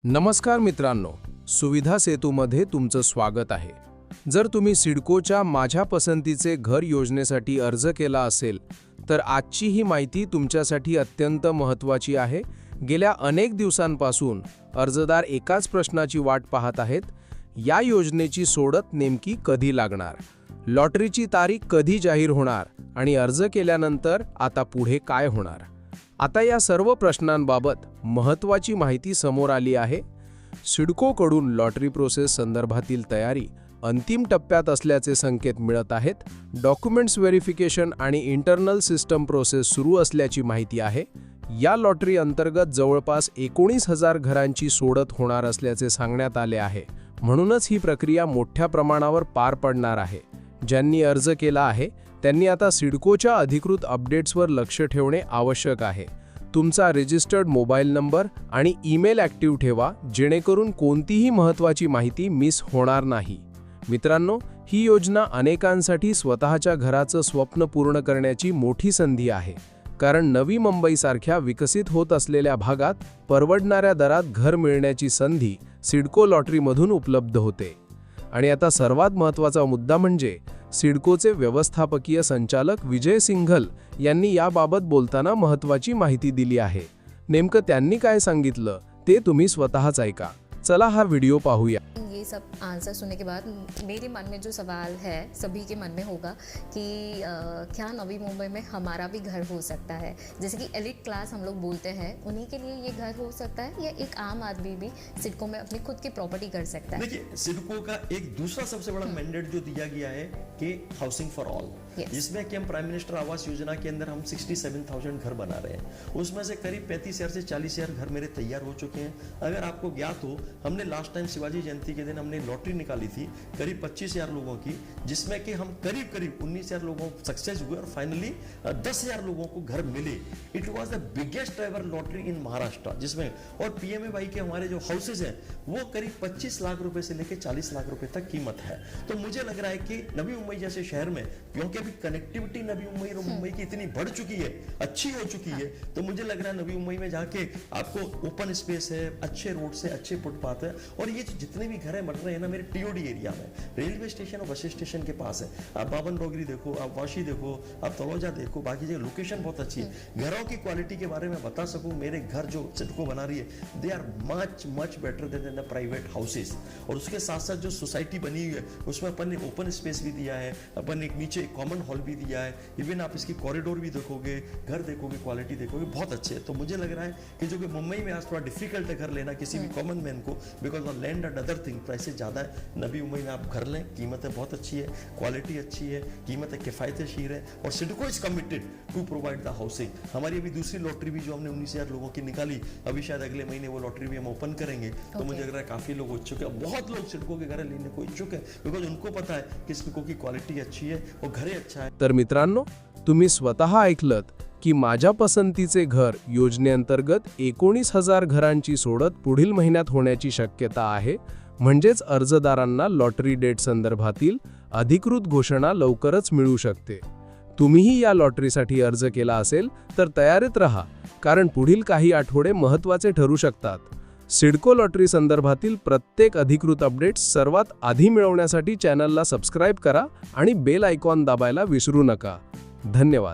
नमस्कार मित्रांनो, सुविधा सेतूमध्ये तुमचं स्वागत आहे. जर तुम्ही सिडकोच्या माझ्या पसंतीचे घर योजनेसाठी अर्ज केला असेल तर आजची ही माहिती तुमच्यासाठी अत्यंत महत्त्वाची आहे. गेल्या अनेक दिवसांपासून अर्जदार एकाच प्रश्नाची वाट पाहत आहेत. या योजनेची सोडत नेमकी कधी लागणार, लॉटरीची तारीख कधी जाहीर होणार आणि अर्ज केल्यानंतर आता पुढे काय होणार. आता या सर्व प्रश्नांबाबत महत्त्वाची माहिती समोर आली आहे. सिडकोकडून लॉटरी प्रोसेस संदर्भातील तयारी अंतिम टप्प्यात असल्याचे संकेत मिळत आहेत. डॉक्युमेंट्स व्हेरिफिकेशन आणि इंटरनल सिस्टम प्रोसेस सुरू असल्याची माहिती आहे. या लॉटरी अंतर्गत जवळपास 19,000 घरांची सोडत होणार असल्याचे सांगण्यात आले आहे. म्हणूनच ही प्रक्रिया मोठ्या प्रमाणावर पार पडणार आहे. ज्यांनी अर्ज केला आहे त्यांनी आता सिडकोच्या अधिकृत अपडेट्सवर लक्ष ठेवणे आवश्यक आहे. तुमचा रजिस्टर्ड मोबाईल नंबर आणि ईमेल ॲक्टिव्ह ठेवा, जेणेकरून कोणतीही महत्त्वाची माहिती मिस होणार नाही. मित्रांनो, ही योजना अनेकांसाठी स्वतःच्या घराचं स्वप्न पूर्ण करण्याची मोठी संधी आहे. कारण नवी मुंबईसारख्या विकसित होत असलेल्या भागात परवडणाऱ्या दरात घर मिळण्याची संधी सिडको लॉटरीमधून उपलब्ध होते. आणि आता सर्वात महत्त्वाचा मुद्दा म्हणजे सिडकोचे व्यवस्थापकीय संचालक विजय सिंघल यांनी याबाबत बोलताना महत्त्वाची माहिती दिली आहे. नेमकं त्यांनी काय सांगितलं ते तुम्ही स्वतःच ऐका. चला हा व्हिडिओ पाहूया. ये सब आंसर सुनने के बाद मेरे मन में जो सवाल है, सभी के मन में होगा कि क्या नवी मुंबई में हमारा भी घर हो सकता है. जैसे कि एलिट क्लास हम लोग बोलते हैं, उन्हीं के लिए ये घर हो सकता है या एक आम आदमी भी सिडको में अपनी खुद की प्रॉपर्टी कर सकता है. देखिए, सिडको का एक दूसरा सबसे बड़ा मैंडेट जो दिया गया है कि हाउसिंग फॉर ऑल, जिसमें कि हम प्राइम मिनिस्टर आवास योजना के अंदर हम 67,000 घर बना रहे हैं. उसमें से करीब 35,000 से 40,000 घर मेरे तैयार हो चुके हैं. अगर आपको ज्ञात हो, हमने लास्ट टाइम शिवाजी जयंती के दिन हमने लॉटरी निकाली थी करीब 25,000 लोगों की, जिसमें कि हम करीब 19,000 लोगों सक्सेस हुए और फाइनली 10,000 लोगों को घर मिले. इट वाज the biggest ever lottery in Maharashtra, जिसमें और पीएमएवाई के हमारे जो हाउसेज हैं वो करीब 25 लाख रुपए से लेकर 40 लाख रुपए तक कीमत है. तो मुझे लग रहा है कि नवी मुंबई जैसे शहर में, क्योंकि अभी कनेक्टिविटी नवी मुंबई और मुंबई की इतनी बढ़ चुकी है, अच्छी हो चुकी है, तो मुझे लग रहा है नवी मुंबई में जाके आपको ओपन स्पेस है, अच्छे रोड से, अच्छे फुटपाथ है. और ये जितने भी घर बन रहे हैं ना मेरे टीओडी एरिया में, रेलवे स्टेशन और बस स्टेशन के पास है. आप बावन डोगरी देखो, आप वाशी देखो, आप तलोजा देखो, बाकी जगह लोकेशन बहुत अच्छी है. घरों की क्वालिटी के बारे में बता सकूं, मेरे घर जो सिडको बना रही है, they are much better than the private houses. और उसके साथ साथ जो सोसाइटी बनी हुई है उसमें अपन ने ओपन स्पेस भी दिया है, अपन एक नीचे कॉमन हॉल भी दिया है. इवन आप इसकी कॉरिडोर भी देखोगे, घर देखोगे, क्वालिटी देखोगे, बहुत अच्छे है. तो मुझे लग रहा है कि जो कि मुंबई में आज थोड़ा डिफिकल्ट है घर लेना किसी भी कॉमन मैन को, because of land end other thing, prices ज़्यादा है. नवी मुंबई में आप घर लें, कीमतें बहुत अच्छी है, क्वालिटी अच्छी है, कीमतें किफ़ायतशीर है. और CIDCO is committed to provide the housing. हमारी अभी दूसरी लॉटरी भी जो हमने 19,000 लोगों की निकाली, अभी शायद अगले महीने वो लॉटरी भी हम ओपन करेंगे. तो मुझे लग रहा है काफ़ी लोग इच्छुक है, बहुत लोग सिडको के घर लेने को इच्छुक है, बिकॉज उनको पता है कि सिडको की क्वालिटी अच्छी है और घरे अच्छा है. तर मित्रांनो, तुम्ही स्वतः ऐकलत की माझ्या पसंतीचे घर योजनेअंतर्गत 19,000 घरांची सोडत पुढील महिन्यात होण्याची शक्यता आहे. म्हणजेच अर्जदारांना लॉटरी डेट संदर्भातील अधिकृत घोषणा लवकरच मिळू शकते. तुम्हीही या लॉटरीसाठी अर्ज केला असेल तर तयारीत राहा, कारण पुढील काही आठवडे महत्त्वाचे ठरू शकतात. सिडको लॉटरी संदर्भातील प्रत्येक अधिकृत अपडेट्स सर्वात आधी मिळवण्यासाठी चॅनलला सबस्क्राईब करा आणि बेल आयकॉन दाबायला विसरू नका. धन्यवाद.